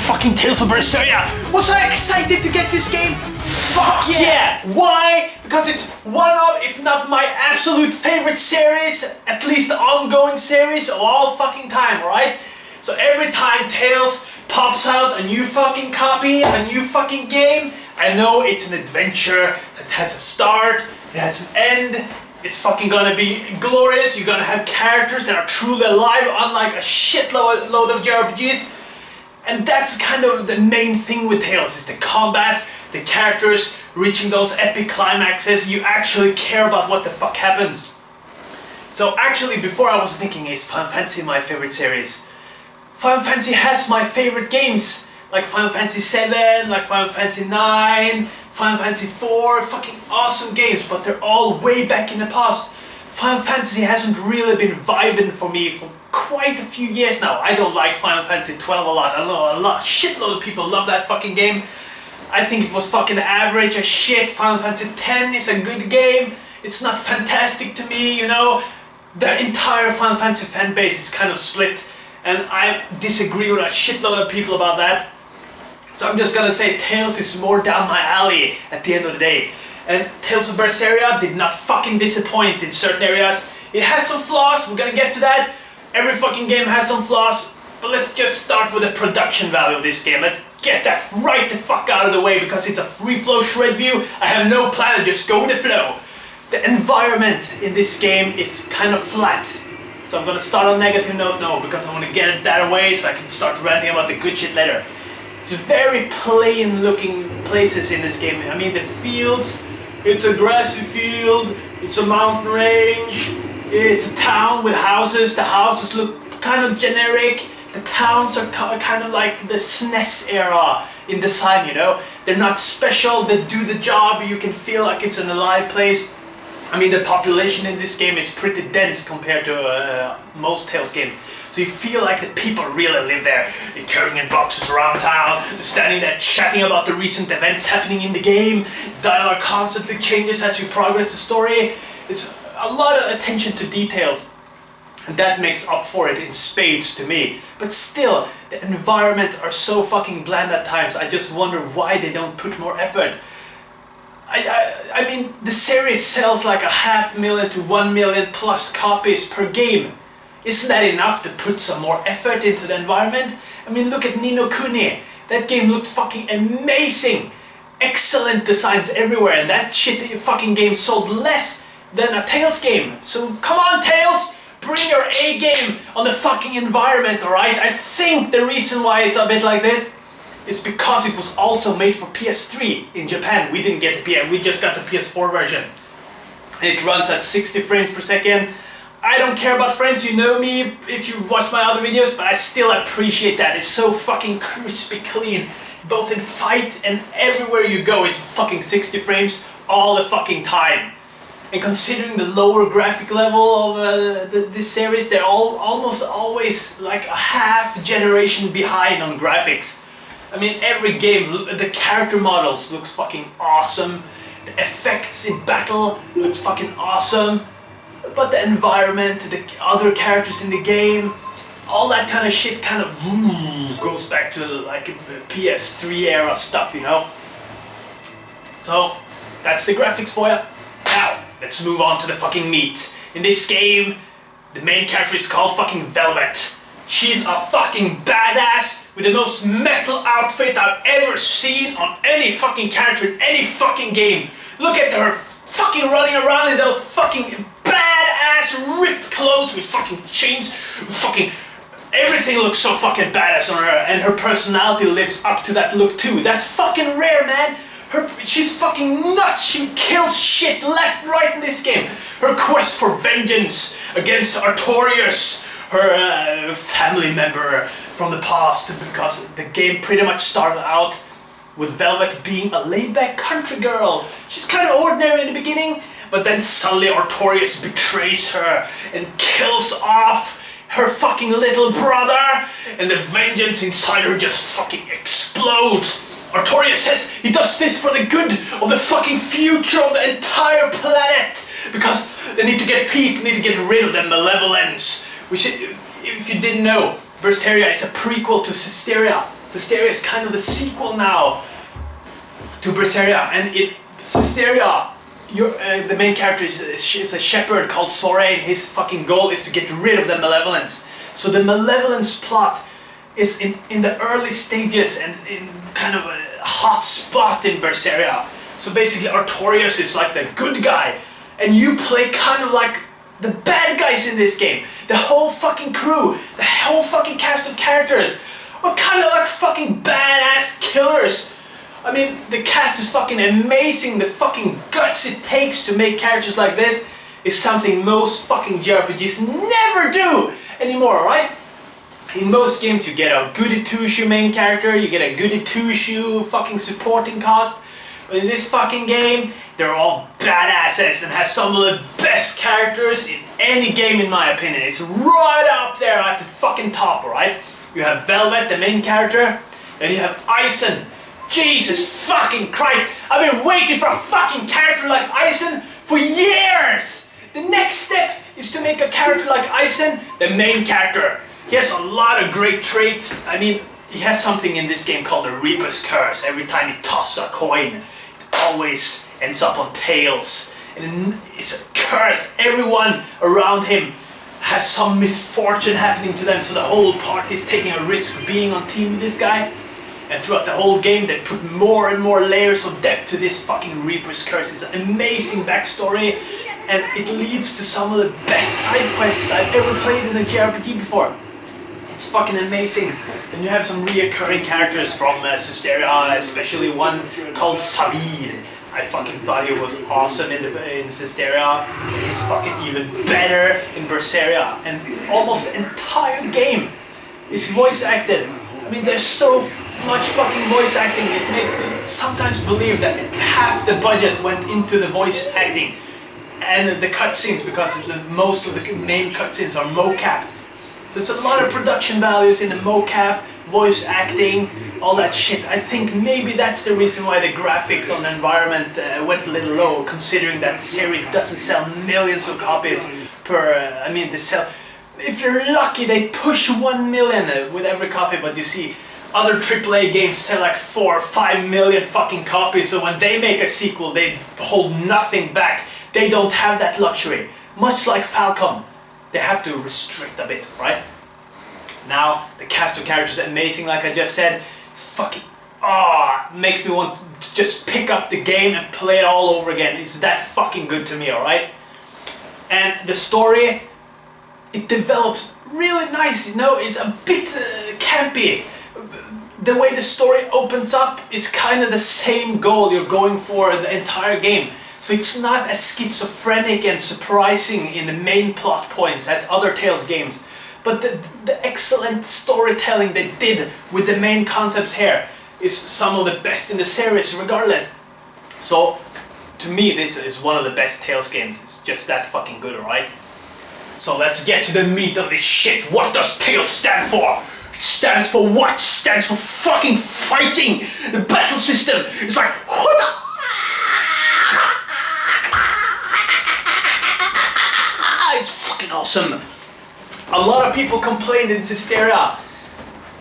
fucking Tales of Berseria. Was I excited to get this game? Fuck yeah! Why? Because it's one of, if not my absolute favorite series, at least ongoing series of all fucking time, right? So every time Tales pops out a new fucking copy, a new fucking game, I know it's an adventure that has a start, it has an end. It's fucking gonna be glorious. You're gonna have characters that are truly alive, unlike a shitload of JRPGs. And that's kind of the main thing with Tales, is the combat, the characters reaching those epic climaxes. You actually care about what the fuck happens. So actually, before I was thinking, is Final Fantasy my favorite series? Final Fantasy has my favorite games, like Final Fantasy 7, like Final Fantasy 9, Final Fantasy 4, fucking awesome games, but they're all way back in the past. Final Fantasy hasn't really been vibing for me for quite a few years now. I don't like Final Fantasy 12 a lot. I know shitload of people love that fucking game. I think it was fucking average as shit. Final Fantasy 10 is a good game. It's not fantastic to me, you know. The entire Final Fantasy fan base is kind of split, and I disagree with a shitload of people about that. So I'm just gonna say Tales is more down my alley at the end of the day. And Tales of Berseria did not fucking disappoint in certain areas. It has some flaws, we're gonna get to that. Every fucking game has some flaws, but let's just start with the production value of this game. Let's get that right the fuck out of the way, because it's a FreeFlow Shredview. I have no plan, just go with the flow. The environment in this game is kind of flat. So I'm gonna start on a negative note now, because I want to get that away so I can start ranting about the good shit later. It's very plain looking places in this game. I mean, the fields, it's a grassy field, it's a mountain range, it's a town with houses. The houses look kind of generic. The towns are kind of like the SNES era in design, you know? They're not special, they do the job, you can feel like it's an alive place. I mean, the population in this game is pretty dense compared to most Tales games. So you feel like the people really live there. They're carrying in boxes around town, they're standing there chatting about the recent events happening in the game. Dialogue constantly changes as you progress the story. It's a lot of attention to details, and that makes up for it in spades to me. But still, the environment are so fucking bland at times. I just wonder why they don't put more effort. I mean, the series sells like 500,000 to 1 million plus copies per game. Isn't that enough to put some more effort into the environment? I mean, look at Ni no Kuni. That game looked fucking amazing. Excellent designs everywhere, and that shit fucking game sold less than a Tales game. So come on, Tales! Bring your A game on the fucking environment, alright? I think the reason why it's a bit like this is because it was also made for PS3 in Japan. We didn't get the PS, we just got the PS4 version. It runs at 60 frames per second. I don't care about frames, you know me if you watch my other videos, but I still appreciate that. It's so fucking crispy clean. Both in fight and everywhere you go, it's fucking 60 frames all the fucking time. And considering the lower graphic level of this series, they're almost always like a half generation behind on graphics. I mean, every game, the character models looks fucking awesome. The effects in battle looks fucking awesome. But the environment, the other characters in the game, all that kind of shit kind of goes back to like PS3 era stuff, you know? So, that's the graphics for you. Now, let's move on to the fucking meat. In this game, the main character is called fucking Velvet. She's a fucking badass with the most metal outfit I've ever seen on any fucking character in any fucking game. Look at her fucking running around in those fucking badass ripped clothes with fucking chains. Fucking everything looks so fucking badass on her, and her personality lives up to that look too. That's fucking rare, man. She's fucking nuts. She kills shit left, right in this game. Her quest for vengeance against Artorias, her family member from the past, because the game pretty much started out with Velvet being a laid-back country girl. She's kind of ordinary in the beginning, but then suddenly Artorias betrays her and kills off her fucking little brother, and the vengeance inside her just fucking explodes. Artorias says he does this for the good of the fucking future of the entire planet, because they need to get peace, they need to get rid of the malevolence. Which, if you didn't know, Berseria is a prequel to Systeria. Systeria is kind of the sequel now to Berseria, and Systeria, the main character is a shepherd called Soren. His fucking goal is to get rid of the malevolence. So the malevolence plot is in the early stages and in kind of a hot spot in Berseria. So basically Artorias is like the good guy, and you play kind of like the bad guys in this game. The whole fucking crew, the whole fucking cast of characters are kind of like fucking badass killers. I mean, the cast is fucking amazing. The fucking guts it takes to make characters like this is something most fucking JRPGs never do anymore, right? In most games you get a goody two-shoe main character, you get a goody two-shoe fucking supporting cast. But in this fucking game, they're all badasses and have some of the best characters in any game in my opinion. It's right up there at the fucking top, right? You have Velvet, the main character, and you have Eisen. Jesus fucking Christ! I've been waiting for a fucking character like Eisen for years! The next step is to make a character like Eisen the main character. He has a lot of great traits. I mean, he has something in this game called the Reaper's Curse. Every time he tosses a coin, it always ends up on tails. And it's a curse. Everyone around him has some misfortune happening to them, so the whole party is taking a risk being on team with this guy. And throughout the whole game they put more and more layers of depth to this fucking Reaper's Curse. It's an amazing backstory, and it leads to some of the best side quests I've ever played in a JRPG before. It's fucking amazing. And you have some reoccurring characters from Systeria, especially one called Savid. I fucking thought he was awesome in Systeria. He's fucking even better in Berseria. And almost the entire game is voice acted. I mean, there's so much fucking voice acting. It makes me sometimes believe that half the budget went into the voice acting and the cutscenes, because most of the main cutscenes are mocap. So it's a lot of production values in the mocap, voice acting, all that shit. I think maybe that's the reason why the graphics on the environment went a little low, considering that the series doesn't sell millions of copies per, I mean, they sell, if you're lucky, they push 1 million with every copy, but you see other AAA games sell like 4 or 5 million fucking copies, so when they make a sequel, they hold nothing back. They don't have that luxury. Much like Falcom, they have to restrict a bit, right? Now, the cast of characters is amazing, like I just said. It's fucking, makes me want to just pick up the game and play it all over again. It's that fucking good to me, alright? And the story, it develops really nice, you know, it's a bit campy. The way the story opens up is kind of the same goal you're going for the entire game. So it's not as schizophrenic and surprising in the main plot points as other Tales games. But the excellent storytelling they did with the main concepts here is some of the best in the series regardless. So to me this is one of the best Tales games. It's just that fucking good, alright? So let's get to the meat of this shit. What does Tales stand for? It stands for what? It stands for fucking fighting! The battle system is like, what the? It's fucking awesome. A lot of people complained in Systeria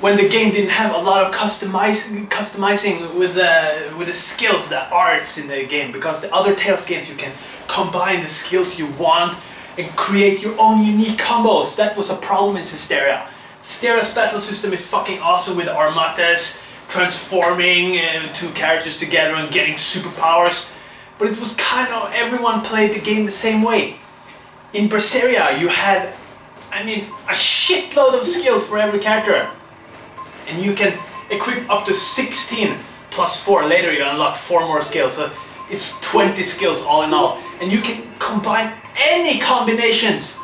when the game didn't have a lot of customizing with the skills, the arts in the game, because the other Tales games you can combine the skills you want and create your own unique combos. That was a problem in Systeria. Systeria's battle system is fucking awesome with armatas, transforming two characters together and getting superpowers, but it was kind of, everyone played the game the same way. In Berseria you had, I mean, a shitload of skills for every character, and you can equip up to 16 plus 4. Later you unlock 4 more skills, so it's 20 skills all in all, and you can combine any combinations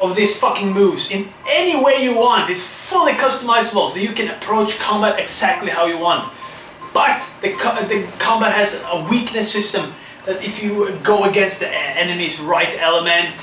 of these fucking moves in any way you want. It's fully customizable, so you can approach combat exactly how you want. But the combat has a weakness system that if you go against the enemy's right element,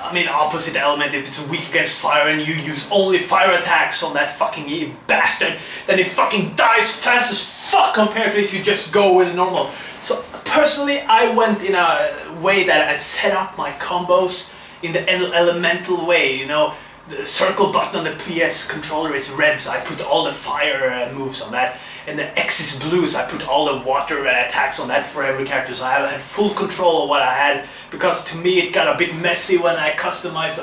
I mean opposite element, if it's weak against fire and you use only fire attacks on that fucking bastard, then it fucking dies fast as fuck compared to if you just go with normal. So personally I went in a way that I set up my combos in the elemental way, you know, the circle button on the PS controller is red, so I put all the fire moves on that. And the X is blue, so I put all the water attacks on that for every character. So I had full control of what I had, because to me it got a bit messy when I customized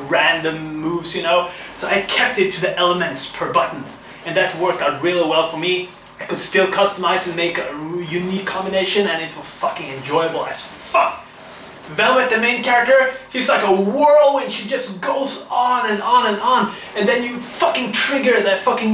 random moves, you know. So I kept it to the elements per button, and that worked out really well for me. I could still customize and make a unique combination, and it was fucking enjoyable as fuck. Velvet, the main character, she's like a whirlwind. She just goes on and on and on. And then you fucking trigger the fucking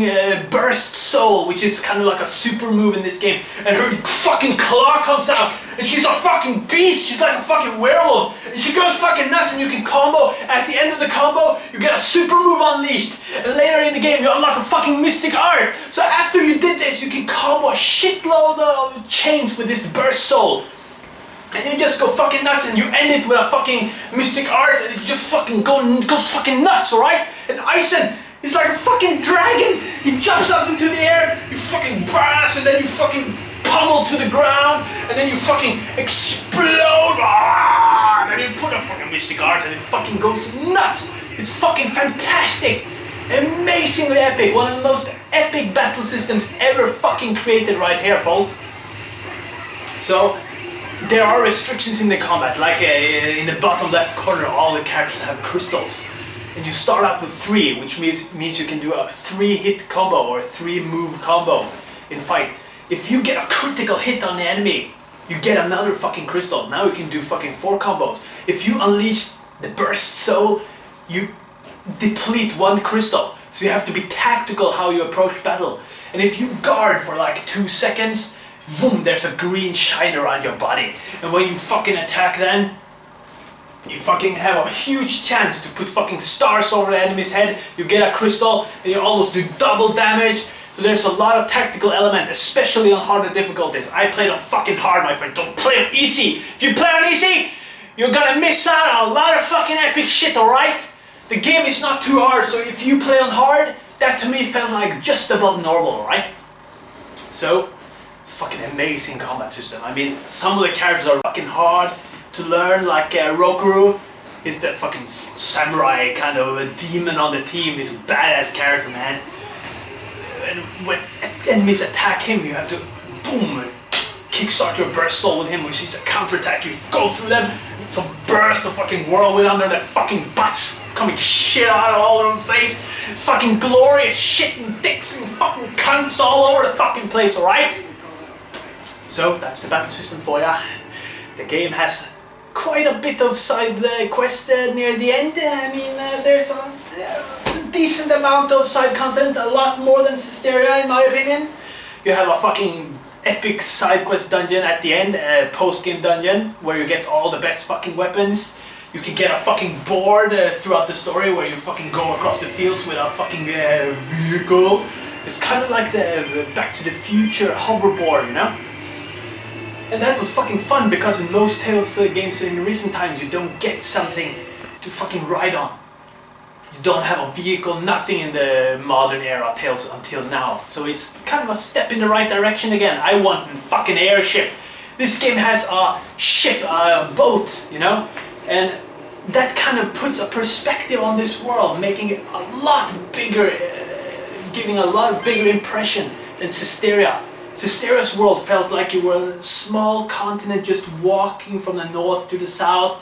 burst soul, which is kind of like a super move in this game. And her fucking claw comes out, and she's a fucking beast. She's like a fucking werewolf. And she goes fucking nuts, and you can combo. At the end of the combo, you get a super move unleashed. And later in the game, you unlock a fucking mystic art. So after you did this, you can combo a shitload of chains with this burst soul. And you just go fucking nuts, and you end it with a fucking mystic art, and you just fucking goes fucking nuts, alright? And Ison is like a fucking dragon. He jumps up into the air, you fucking blast, and then you fucking pummel to the ground, and then you fucking explode. And then you put a fucking mystic art, and it fucking goes nuts. It's fucking fantastic. Amazingly epic. One of the most epic battle systems ever fucking created right here, folks. So, there are restrictions in the combat, like in the bottom left corner, all the characters have crystals. And you start out with 3, which means you can do a 3-hit combo or a 3-move combo in fight. If you get a critical hit on the enemy, you get another fucking crystal. Now you can do fucking 4 combos. If you unleash the burst soul, you deplete 1 crystal. So you have to be tactical how you approach battle. And if you guard for like 2 seconds, boom, there's a green shine around your body. And when you fucking attack then, you fucking have a huge chance to put fucking stars over the enemy's head. You get a crystal and you almost do double damage. So there's a lot of tactical element, especially on harder difficulties. I played on fucking hard, my friend. Don't play on easy. If you play on easy, you're gonna miss out on a lot of fucking epic shit, alright? The game is not too hard, so if you play on hard, that to me felt like just above normal, alright? So, it's fucking amazing combat system. I mean, some of the characters are fucking hard to learn, like Rokuru is the fucking samurai kind of a demon on the team, this badass character, man. And when enemies attack him, you have to boom, kickstart your burst soul with him, which is a counterattack. You go through them, to burst the fucking whirlwind under their fucking butts, coming shit out all over the place. It's fucking glorious shit and dicks and fucking cunts all over the fucking place, alright? So that's the battle system for ya. The game has quite a bit of side quest near the end. I mean, there's a decent amount of side content, a lot more than Systeria in my opinion. You have a fucking epic side quest dungeon at the end, a post-game dungeon, where you get all the best fucking weapons. You can get a fucking board throughout the story where you fucking go across the fields with a fucking vehicle. It's kind of like the Back to the Future hoverboard, you know? And that was fucking fun, because in most Tales games in recent times you don't get something to fucking ride on. You don't have a vehicle, nothing in the modern era Tales until now. So it's kind of a step in the right direction again. I want a fucking airship. This game has a ship, a boat, you know? And that kind of puts a perspective on this world, making it a lot bigger, giving a lot bigger impression than Systeria. Systeria's world felt like you were a small continent just walking from the north to the south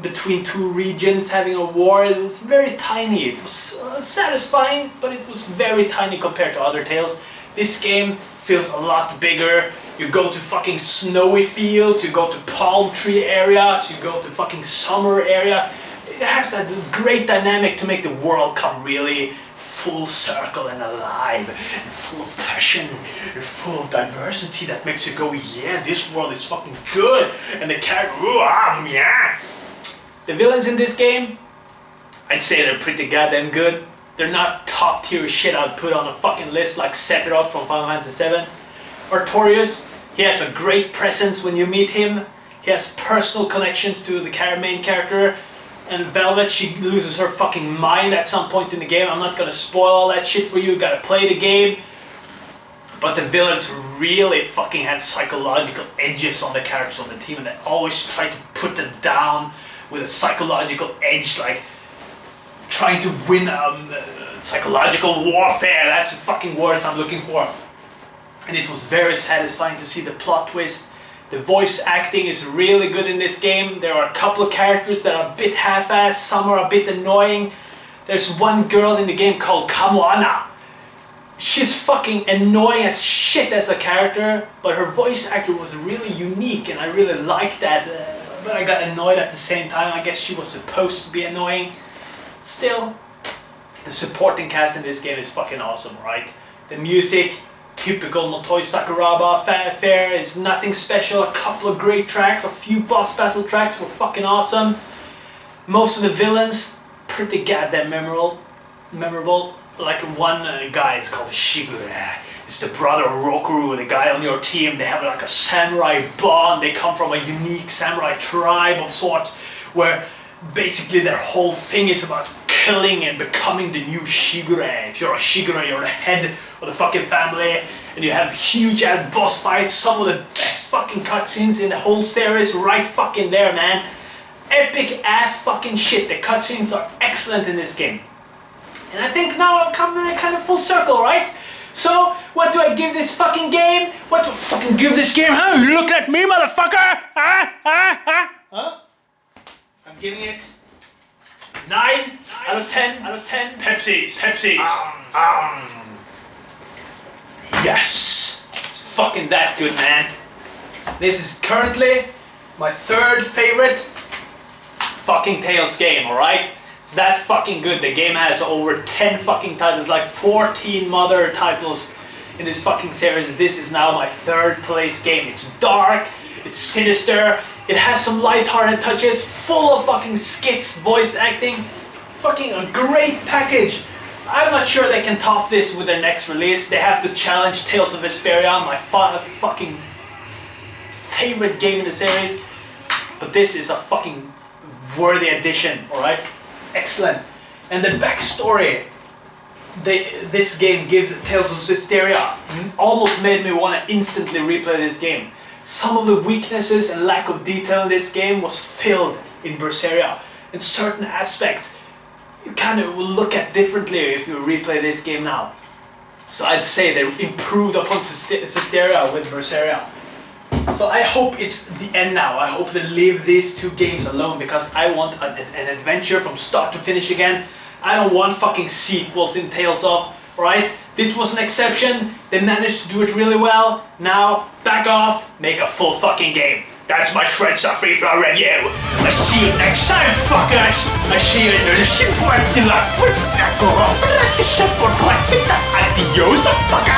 between 2 regions having a war. It was very tiny. It was satisfying, but it was very tiny compared to other Tales. This game feels a lot bigger. You go to fucking snowy fields, you go to palm tree areas, you go to fucking summer area. It has that great dynamic to make the world come really full circle and alive, and full of passion, and full of diversity that makes you go, yeah, this world is fucking good, and the character, yeah. The villains in this game, I'd say they're pretty goddamn good. They're not top tier shit I'd put on a fucking list like Sephiroth from Final Fantasy VII. Artorias, he has a great presence when you meet him. He has personal connections to the main character. And Velvet, she loses her fucking mind at some point in the game. I'm not gonna spoil all that shit for you, gotta play the game. But the villains really fucking had psychological edges on the characters on the team, and they always try to put them down with a psychological edge, like trying to win psychological warfare. That's the fucking words I'm looking for. And it was very satisfying to see the plot twist. The voice acting is really good in this game. There are a couple of characters that are a bit half-assed, some are a bit annoying. There's one girl in the game called Kamoana. She's fucking annoying as shit as a character, but her voice actor was really unique and I really liked that. But I got annoyed at the same time. I guess she was supposed to be annoying. Still, the supporting cast in this game is fucking awesome, right? The music, typical Motoi Sakuraba fare, is nothing special. A couple of great tracks, a few boss battle tracks were fucking awesome. Most of the villains, pretty goddamn memorable. Like one guy is called Shigure. It's the brother of Rokuru, the guy on your team. They have like a samurai bond. They come from a unique samurai tribe of sorts, where basically their whole thing is about killing and becoming the new Shigure. If you're a Shigure, you're the head of the fucking family, and you have huge ass boss fights. Some of the best fucking cutscenes in the whole series, right fucking there, man. Epic ass fucking shit. The cutscenes are excellent in this game. And I think now I've come kind of full circle, right? So, what do I give this fucking game? What do I fucking give this game, huh? Look at me, motherfucker! Huh? I'm giving it 9 out of 10 out of 10 Pepsis. Yes! It's fucking that good, man. This is currently my 3rd favorite fucking Tales game, alright? It's that fucking good. The game has over 10 fucking titles, like 14 mother titles in this fucking series. This is now my 3rd place game. It's dark, it's sinister, it has some light-hearted touches, full of fucking skits, voice acting. Fucking a great package. I'm not sure they can top this with their next release. They have to challenge Tales of Vesperia, my fucking favorite game in the series. But this is a fucking worthy addition, alright? Excellent. And the backstory this game gives Tales of Vesperia almost made me want to instantly replay this game. Some of the weaknesses and lack of detail in this game was filled in Berseria. In certain aspects, you kind of will look at differently if you replay this game now. So I'd say they improved upon Vesperia with Berseria. So I hope it's the end now. I hope they leave these 2 games alone, because I want an adventure from start to finish again. I don't want fucking sequels in Tales of, right? This was an exception. They managed to do it really well. Now, back off, make a full fucking game. That's my Shreds of FreeFlow review. I'll see you next time, fuckers. I'll see you in the ship. Adios, fucker.